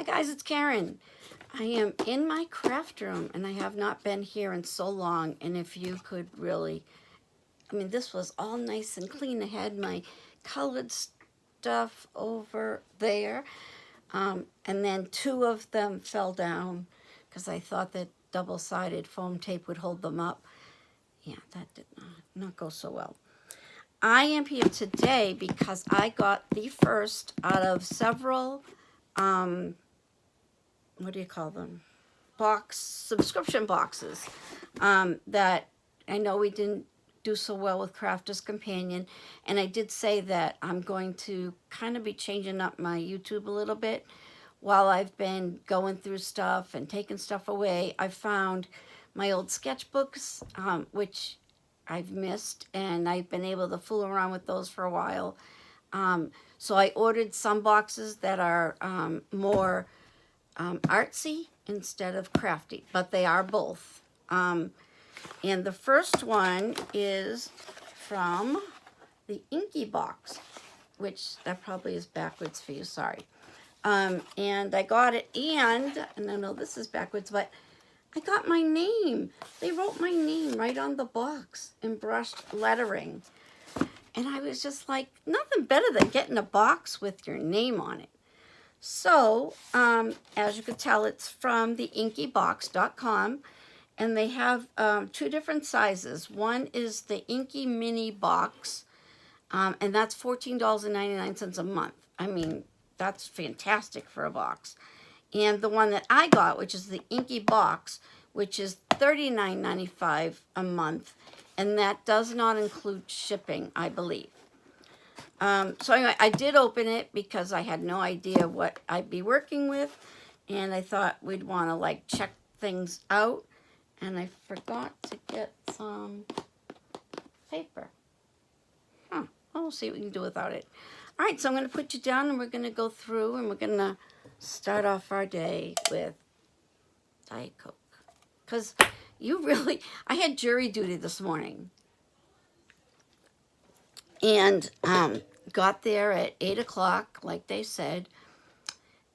Hi guys, it's Karen. I am in my craft room and I have not been here in so long. And if you could really, this was all nice and clean. I had my colored stuff over there. And then two of them fell down because I thought that double-sided foam tape would hold them up. Yeah, that did not go so well. I am here today because I got the first out of several, what do you call them? Subscription boxes that I know we didn't do so well with Crafters Companion. And I did say that I'm going to kind of be changing up my YouTube a little bit. While I've been going through stuff and taking stuff away, I found my old sketchbooks, which I've missed, and I've been able to fool around with those for a while. So I ordered some boxes that are more artsy instead of crafty, but they are both. And the first one is from the Inky box, which that probably is backwards for you, sorry. And I got it, and I know this is backwards, but I got my name. They wrote my name right on the box in brushed lettering. And I was just like, nothing better than getting a box with your name on it. So, as you can tell, it's from the inkybox.com, and they have two different sizes. One is the Inky Mini Box, and that's $14.99 a month. That's fantastic for a box. And the one that I got, which is the Inky Box, which is $39.95 a month, and that does not include shipping, I believe. So anyway, I did open it because I had no idea what I'd be working with, and I thought we'd want to check things out, and I forgot to get some paper. Well, we'll see what we can do without it. All right, so I'm going to put you down, and we're going to go through, and we're going to start off our day with Diet Coke. Because I had jury duty this morning. And got there at 8 o'clock, like they said.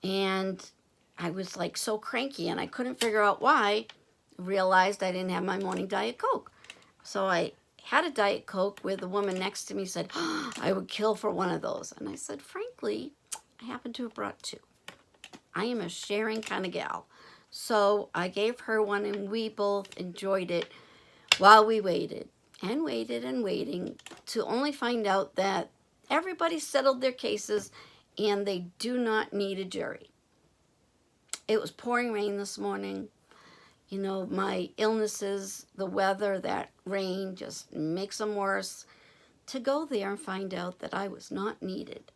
And I was so cranky, and I couldn't figure out why. Realized I didn't have my morning Diet Coke. So I had a Diet Coke where the woman next to me said, I would kill for one of those. And I said, frankly, I happen to have brought two. I am a sharing kind of gal. So I gave her one, and we both enjoyed it while we waited and waited and waiting to only find out that everybody settled their cases and they do not need a jury. It was pouring rain this morning. You know, my illnesses, the weather, that rain just makes them worse. To go there and find out that I was not needed,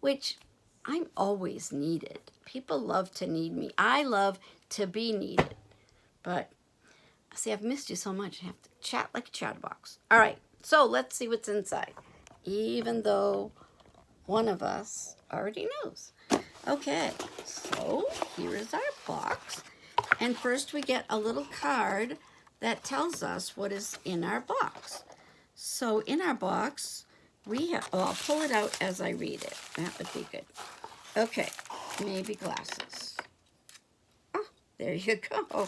which I'm always needed. People love to need me. I love to be needed. But, see, I've missed you so much. I have to chat like a chatterbox. All right, so let's see what's inside, even though one of us already knows. Okay, so here is our box. And first we get a little card that tells us what is in our box. So in our box, we have, I'll pull it out as I read it. That would be good. Okay, maybe glasses. Oh, there you go.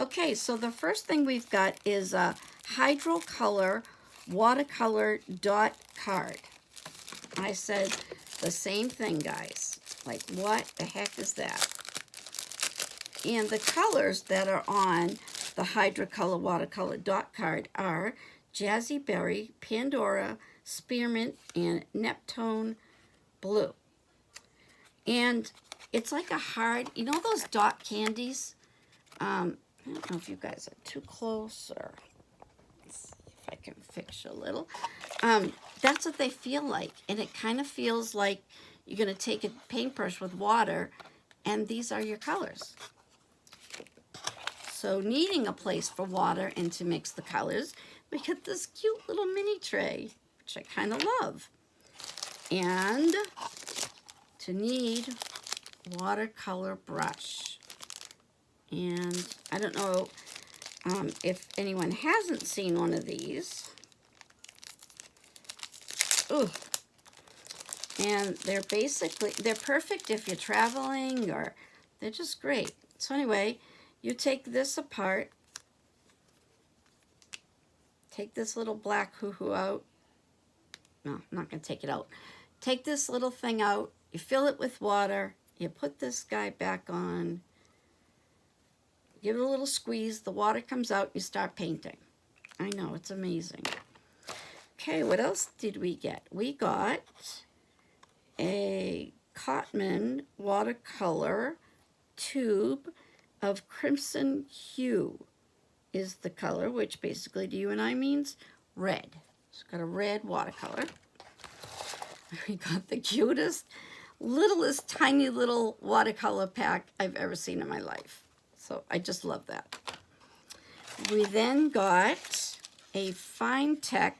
Okay, so the first thing we've got is a Hydrocolor watercolor dot card. I said the same thing, guys. Like, what the heck is that? And the colors that are on the Hydrocolor watercolor dot card are Jazzy Berry, Pandora, Spearmint, and Neptune Blue. And it's like a hard, you know those dot candies? I don't know if you guys are too close, or let's see if I can fix you a little. That's what they feel like. And it kind of feels like you're going to take a paintbrush with water, and these are your colors. So needing a place for water and to mix the colors, we get this cute little mini tray, which I kind of love. And to need watercolor brush. And I don't know if anyone hasn't seen one of these. Ooh. And they're perfect if you're traveling or They're just great. So anyway, you take this apart. Take this little black hoo-hoo out. No, I'm not going to take it out. Take this little thing out. You fill it with water. You put this guy back on. Give it a little squeeze. The water comes out. You start painting. I know, it's amazing. Okay, what else did we get? We got a Cotman watercolor tube of crimson hue is the color, which basically to you and I means red. It's got a red watercolor. We got the cutest, littlest, tiny little watercolor pack I've ever seen in my life. So I just love that. We then got a Fine Tech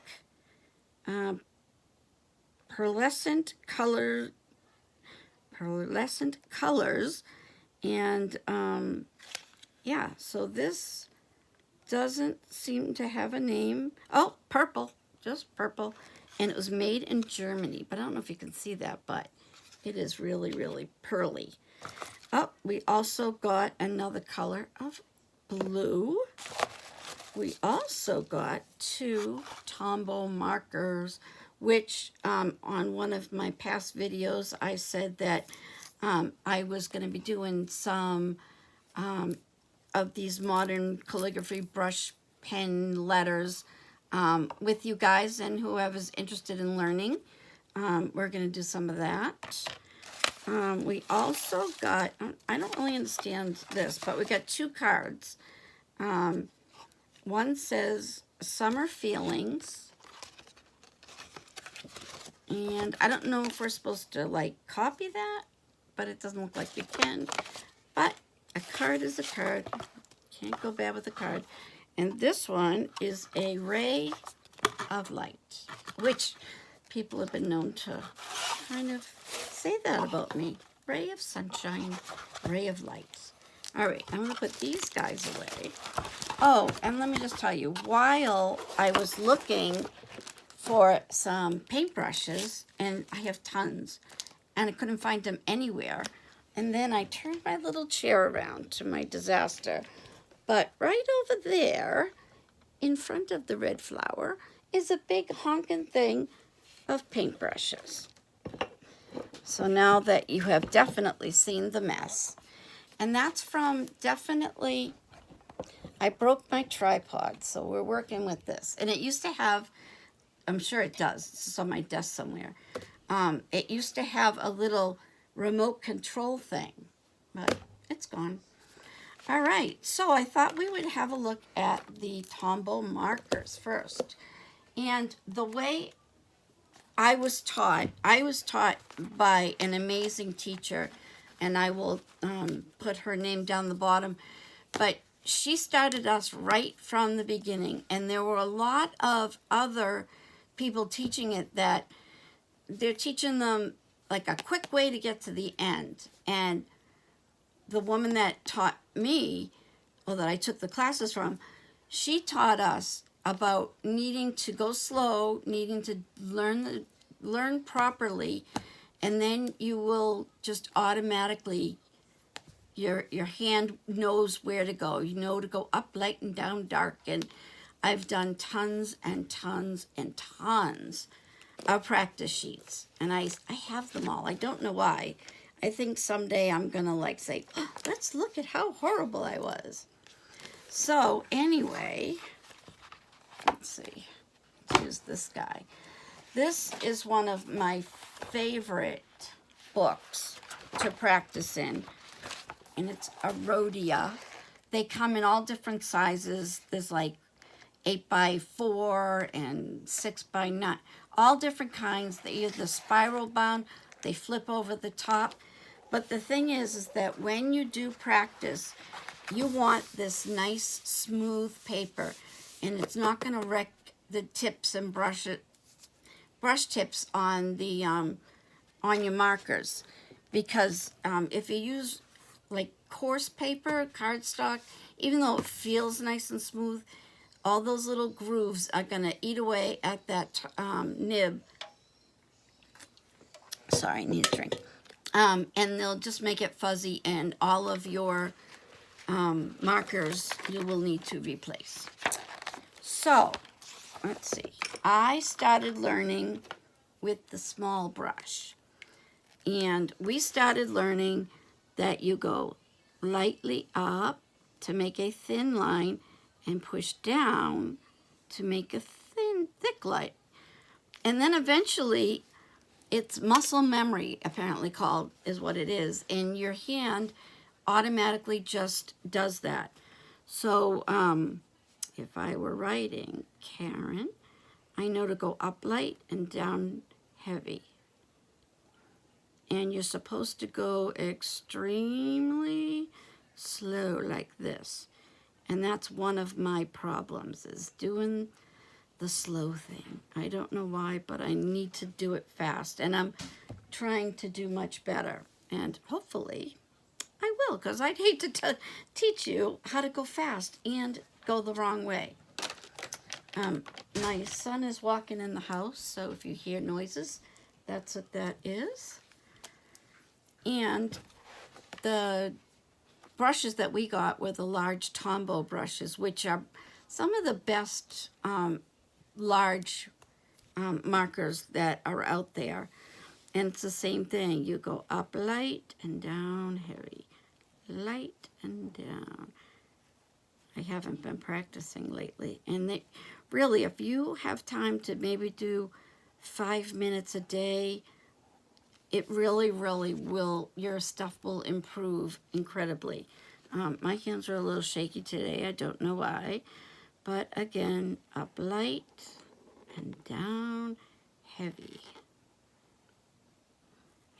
pearlescent colors, and yeah, so this doesn't seem to have a name. Oh, purple, just purple, and it was made in Germany, but I don't know if you can see that, but it is really, really pearly. Oh, we also got another color of blue. We also got 2 Tombow markers, which on one of my past videos, I said that I was going to be doing some of these modern calligraphy brush pen letters with you guys and whoever's interested in learning. We're going to do some of that. We also got, I don't really understand this, but we got 2 cards. One says Summer Feelings, and I don't know if we're supposed to like copy that, but it doesn't look like we can. But a card is a card. Can't go bad with a card. And this one is a ray of light, which people have been known to kind of say that about me. Ray of sunshine, ray of light. All right, I'm going to put these guys away. Oh, and let me just tell you, while I was looking for some paintbrushes, and I have tons, and I couldn't find them anywhere, and then I turned my little chair around to my disaster. But right over there, in front of the red flower, is a big honking thing of paintbrushes. So now that you have definitely seen the mess, and that's from definitely, I broke my tripod, so we're working with this. And it used to have, I'm sure it does, it's on my desk somewhere. It used to have a little remote control thing, but it's gone. All right, so I thought we would have a look at the Tombow markers first. And the way I was taught by an amazing teacher, and I will put her name down the bottom, but she started us right from the beginning, and there were a lot of other people teaching it that they're teaching them like a quick way to get to the end. And the woman that taught me, or that I took the classes from, she taught us about needing to go slow, needing to learn properly, and then you will just automatically, your hand knows where to go. You know to go up light and down dark. And I've done tons and tons and tons of practice sheets, and I have them all. I don't know why. I think someday I'm gonna like say, oh, let's look at how horrible I was. So anyway, let's see, let's use this guy. This is one of my favorite books to practice in, and it's a Rhodia. They come in all different sizes. There's like 8x4 and 6x9, all different kinds. They're either spiral bound, they flip over the top. But the thing is that when you do practice, you want this nice smooth paper, and it's not going to wreck the tips and brush tips on the on your markers, because if you use like coarse paper, cardstock, even though it feels nice and smooth, all those little grooves are going to eat away at that nib. Sorry, I need a drink. And they'll just make it fuzzy, and all of your markers you will need to replace. So, let's see. I started learning with the small brush. And we started learning that you go lightly up to make a thin line and push down to make a thick line. And then eventually, it's muscle memory, apparently called, is what it is. And your hand automatically just does that. So if I were writing Karen, I know to go up light and down heavy. And you're supposed to go extremely slow like this. And that's one of my problems, is doing the slow thing. I don't know why, but I need to do it fast. And I'm trying to do much better. And hopefully I will, because I'd hate to teach you how to go fast and go the wrong way. My son is walking in the house, so if you hear noises, that's what that is. And the brushes that we got were the large Tombow brushes, which are some of the best large markers that are out there. And it's the same thing. You go up light and down heavy. Light and down. I haven't been practicing lately. And really, if you have time to maybe do 5 minutes a day, it really, really will, your stuff will improve incredibly. My hands are a little shaky today. I don't know why. But again, up light and down heavy.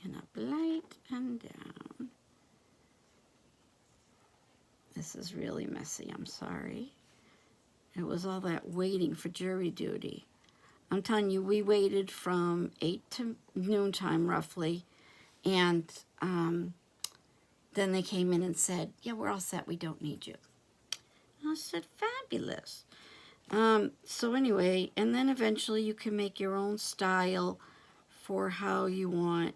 And up light and down. This is really messy, I'm sorry. It was all that waiting for jury duty. I'm telling you, we waited from 8 to noontime roughly, and then they came in and said, yeah, we're all set, we don't need you. And I said, fabulous. So anyway, and then eventually you can make your own style for how you want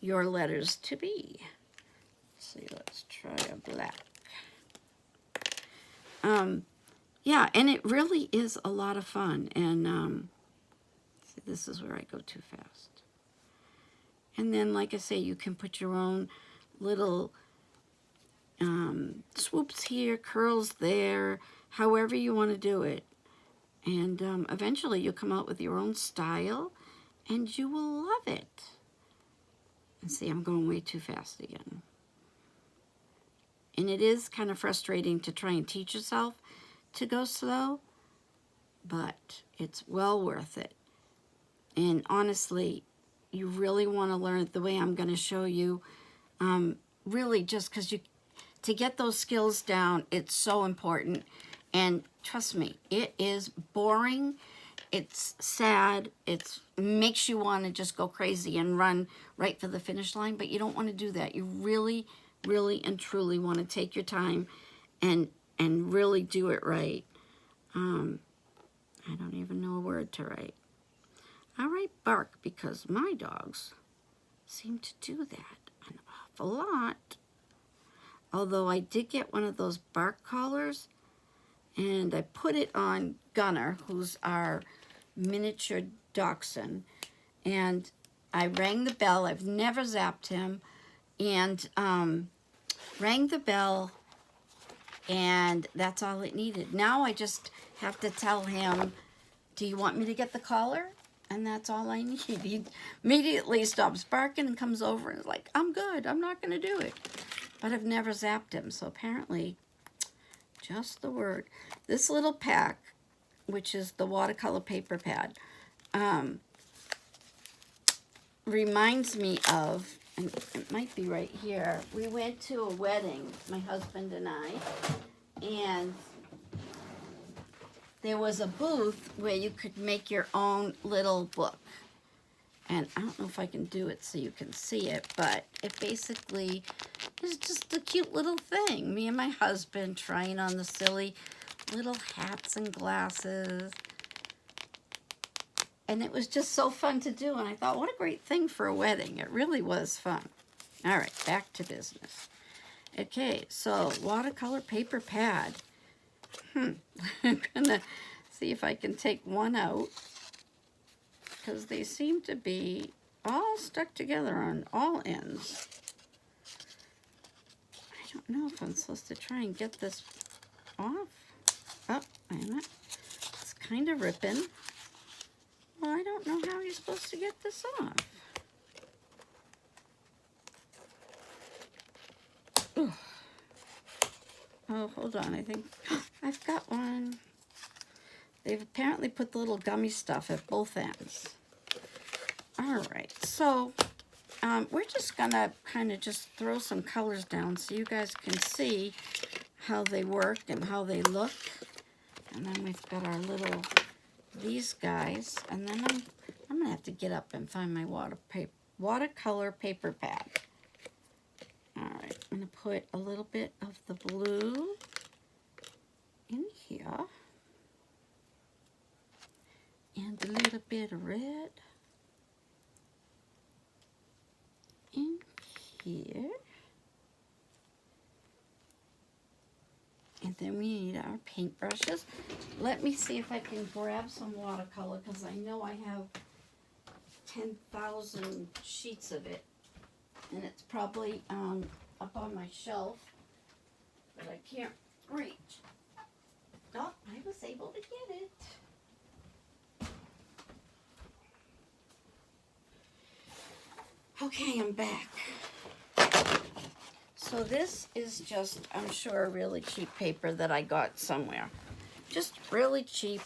your letters to be. Let's see, let's try a black. Yeah, and it really is a lot of fun. And see, this is where I go too fast. And then, like I say, you can put your own little swoops here, curls there, however you want to do it. And eventually you'll come out with your own style, and you will love it. And see, I'm going way too fast again. And it is kind of frustrating to try and teach yourself to go slow, but it's well worth it. And honestly, you really want to learn it the way I'm going to show you. Really, just because to get those skills down, it's so important. And trust me, it is boring. It's sad. It makes you want to just go crazy and run right for the finish line, but you don't want to do that. You really, really and truly want to take your time and really do it right. I don't even know a word to write. I write bark because my dogs seem to do that an awful lot. Although I did get one of those bark collars, and I put it on Gunner, who's our miniature dachshund, and I rang the bell. I've never zapped him, and rang the bell, and that's all it needed. Now I just have to tell him, do you want me to get the collar? And that's all I need. He immediately stops barking and comes over and is like, I'm good, I'm not going to do it. But I've never zapped him, so apparently, just the word. This little pack, which is the watercolor paper pad, reminds me of, and it might be right here, we went to a wedding, my husband and I, and there was a booth where you could make your own little book. And I don't know if I can do it so you can see it, but it basically is just a cute little thing. Me and my husband trying on the silly little hats and glasses. And it was just so fun to do. And I thought, what a great thing for a wedding. It really was fun. All right, back to business. Okay, so watercolor paper pad. I'm gonna see if I can take one out, because they seem to be all stuck together on all ends. I don't know if I'm supposed to try and get this off. Oh, wait a minute. It's kind of ripping. Well, I don't know how you're supposed to get this off. Ooh. Oh, hold on. I think I've got one. They've apparently put the little gummy stuff at both ends. All right, so we're just gonna kind of just throw some colors down so you guys can see how they work and how they look. And then we've got our little, these guys, and then I'm gonna have to get up and find my watercolor paper pad. All right, I'm gonna put a little bit of the blue in here and a little bit of red in here. And then we need our paintbrushes. Let me see if I can grab some watercolor, because I know I have 10,000 sheets of it. And it's probably up on my shelf, but I can't reach. Oh, I was able to get it. Okay, I'm back. So this is just, I'm sure, a really cheap paper that I got somewhere. Just really cheap.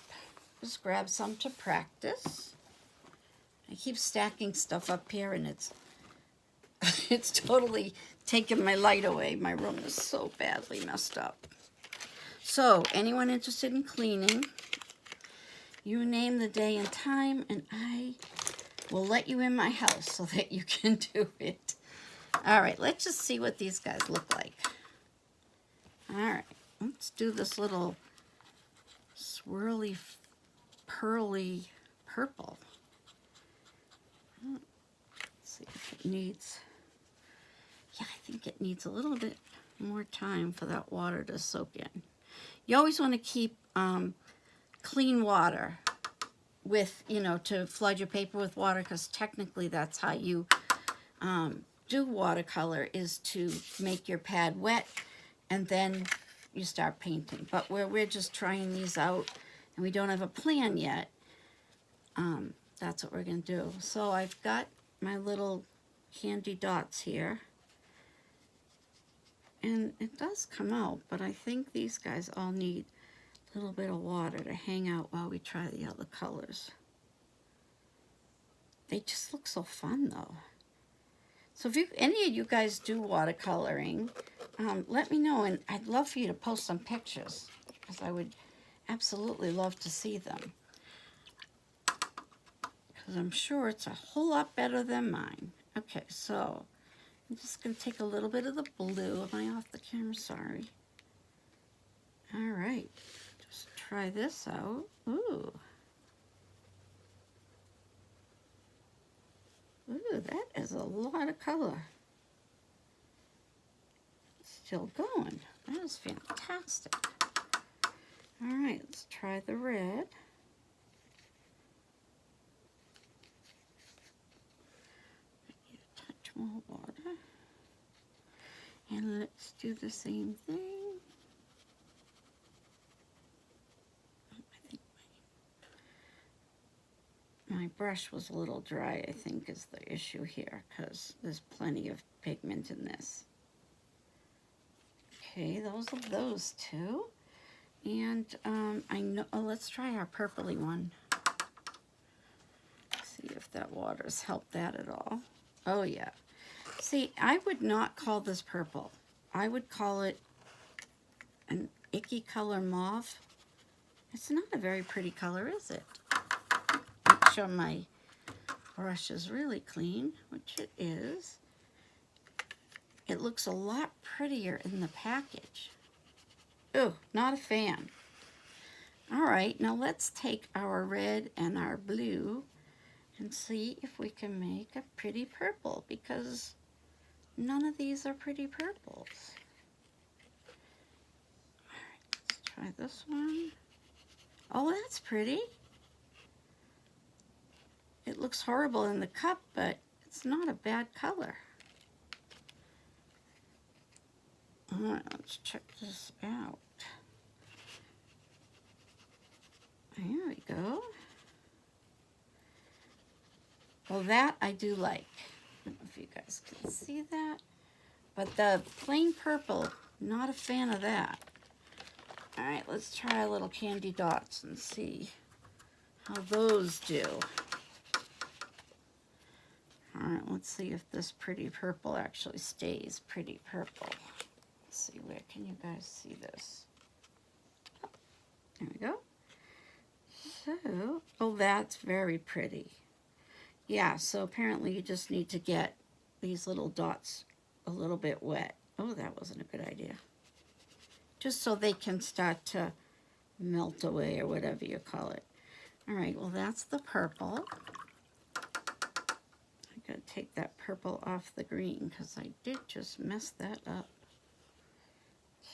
Just grab some to practice. I keep stacking stuff up here, and it's totally taken my light away. My room is so badly messed up. So, anyone interested in cleaning, you name the day and time, and I will let you in my house so that you can do it. All right, let's just see what these guys look like. All right, let's do this little swirly, pearly purple. Let's see if it needs, yeah, I think it needs a little bit more time for that water to soak in. You always want to keep clean water with, to flood your paper with water, because technically that's how you do watercolor, is to make your pad wet and then you start painting. But we're just trying these out and we don't have a plan yet, that's what we're going to do. So I've got my little candy dots here, and it does come out, but I think these guys all need a little bit of water to hang out while we try the other colors. They just look so fun though. So if any of you guys do watercoloring, let me know, and I'd love for you to post some pictures, because I would absolutely love to see them. Because I'm sure it's a whole lot better than mine. Okay, so I'm just going to take a little bit of the blue. Am I off the camera? Sorry. All right, just try this out. Ooh. Ooh, that is a lot of color. Still going. That is fantastic. All right, let's try the red. Need a touch more water. And let's do the same thing. I think my brush was a little dry, I think, is the issue here, because there's plenty of pigment in this. Okay, those are those two. And I know, let's try our purpley one. See if that water's helped that at all. Oh yeah. See, I would not call this purple. I would call it an icky color mauve. It's not a very pretty color, is it? Make sure my brush is really clean, which it is. It looks a lot prettier in the package. Oh, not a fan. All right, now let's take our red and our blue and see if we can make a pretty purple, because none of these are pretty purples. All right, let's try this one. Oh, that's pretty. It looks horrible in the cup, but it's not a bad color. All right, let's check this out. There we go. Well, that I do like. I don't know if you guys can see that. But the plain purple, not a fan of that. All right, let's try a little candy dots and see how those do. All right, let's see if this pretty purple actually stays pretty purple. Let's see, where can you guys see this? Oh, there we go. So, oh, that's very pretty. Yeah, so apparently you just need to get these little dots a little bit wet. Oh, that wasn't a good idea. Just so they can start to melt away, or whatever you call it. All right, well, that's the purple. I gotta take that purple off the green because I did just mess that up.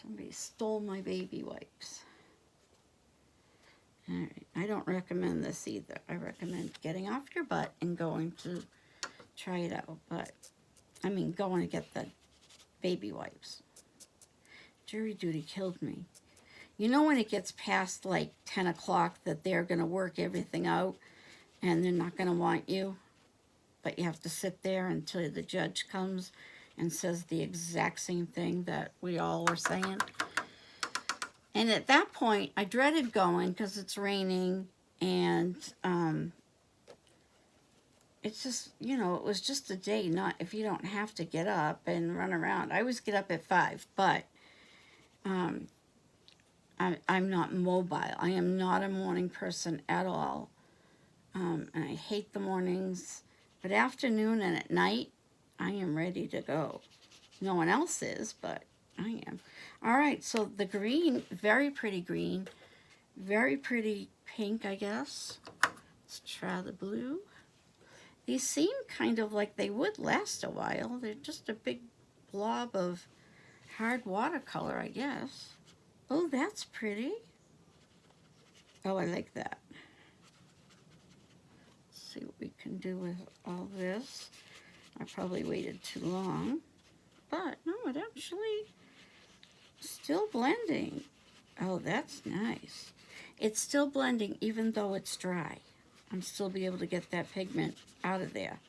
Somebody stole my baby wipes. All right, I don't recommend this either. I recommend getting off your butt and going to try it out. But, I mean, going to get the baby wipes. Jury duty killed me. You know when it gets past like 10 o'clock that they're going to work everything out and they're not going to want you, but you have to sit there until the judge comes and says the exact same thing that we all were saying. And at that point, I dreaded going because it's raining, and it's just, you know, it was just a day, not if you don't have to get up and run around. I always get up at 5, but I'm not mobile. I am not a morning person at all. And I hate the mornings, but afternoon and at night, I am ready to go. No one else is, but I am. All right, so the green, very pretty green, very pretty pink, I guess. Let's try the blue. These seem kind of like they would last a while. They're just a big blob of hard watercolor, I guess. Oh, that's pretty. Oh, I like that. Let's see what we can do with all this. I probably waited too long, but no, it actually still blending. Oh, that's nice. It's still blending even though it's dry. I'm still be able to get that pigment out of there.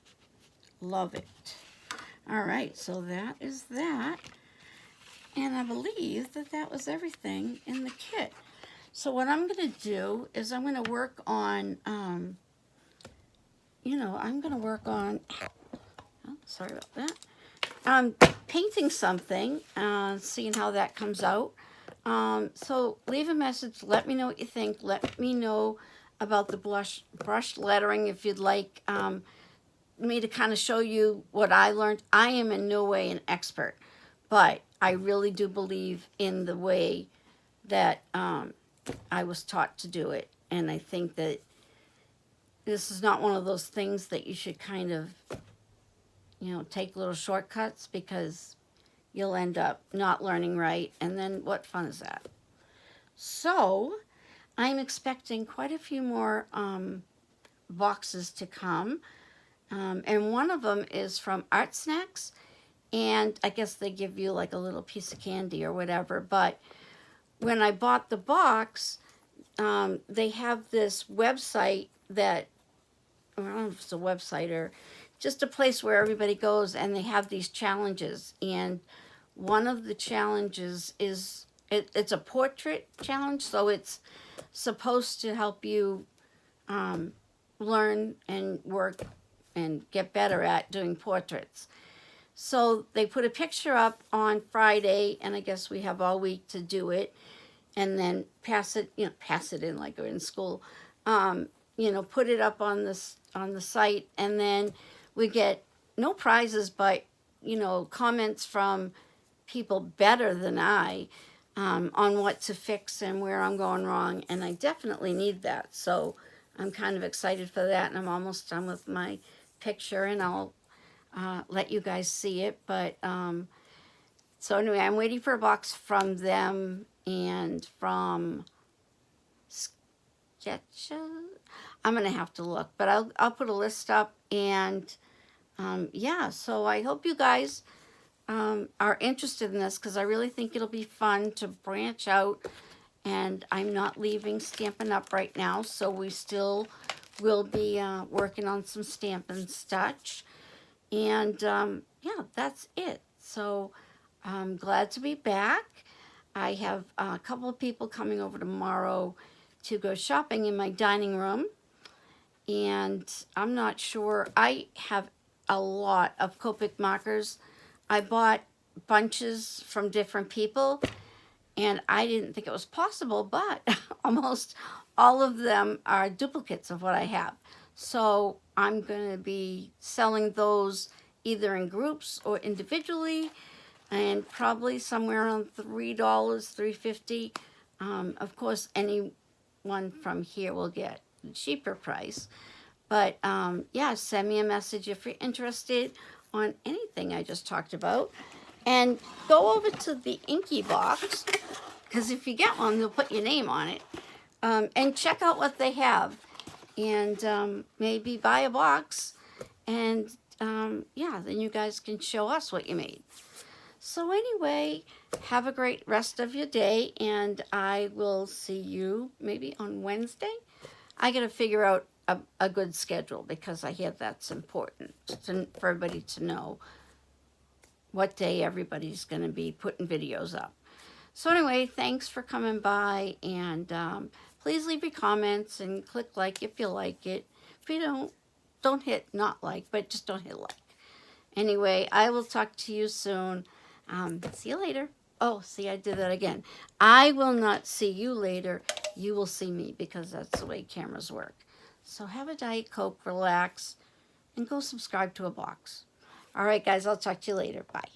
Love it. All right, so that is that. And I believe that that was everything in the kit. So what I'm going to do is I'm going to work on, I'm going to work on, oh, sorry about that. Painting something, seeing how that comes out. So leave a message. Let me know what you think. Let me know about the brush lettering if you'd like me to kind of show you what I learned. I am in no way an expert, but I really do believe in the way that I was taught to do it. And I think that this is not one of those things that you should kind of, take little shortcuts, because you'll end up not learning right. And then what fun is that? So I'm expecting quite a few more boxes to come. And one of them is from Art Snacks. And I guess they give you like a little piece of candy or whatever. But when I bought the box, they have this website that, I don't know if it's a website or just a place where everybody goes, and they have these challenges. And one of the challenges is, it's a portrait challenge, so it's supposed to help you learn and work and get better at doing portraits. So they put a picture up on Friday, and I guess we have all week to do it, and then pass it in like we're in school. Put it up on the site, and then we get no prizes, but comments from people better than I. on what to fix and where I'm going wrong, and I definitely need that. So I'm kind of excited for that, and I'm almost done with my picture, and I'll let you guys see it. But so anyway, I'm waiting for a box from them and from Sketches. I'm gonna have to look, but I'll put a list up, and yeah. So I hope you guys are interested in this, because I really think it'll be fun to branch out. And I'm not leaving Stampin' Up! Right now, so we still will be working on some Stampin' Stitch. And yeah, that's it. So I'm glad to be back. I have a couple of people coming over tomorrow to go shopping in my dining room. And I'm not sure. I have a lot of Copic markers. I bought bunches from different people, and I didn't think it was possible, but almost all of them are duplicates of what I have. So I'm going to be selling those either in groups or individually, and probably somewhere around $3, $3.50. Of course, anyone from here will get a cheaper price. But yeah, send me a message if you're interested on anything I just talked about. And go over to the Inky box, because if you get one, they'll put your name on it. And check out what they have. And maybe buy a box. And yeah, then you guys can show us what you made. So anyway, have a great rest of your day. And I will see you maybe on Wednesday. I got to figure out a good schedule, because I hear that's important for everybody to know what day everybody's going to be putting videos up. So anyway, thanks for coming by, and please leave your comments and click like if you like it. If you don't hit not like, but just don't hit like. Anyway, I will talk to you soon. See you later. Oh, see, I did that again. I will not see you later. You will see me, because that's the way cameras work. So have a Diet Coke, relax, and go subscribe to a box. All right, guys, I'll talk to you later. Bye.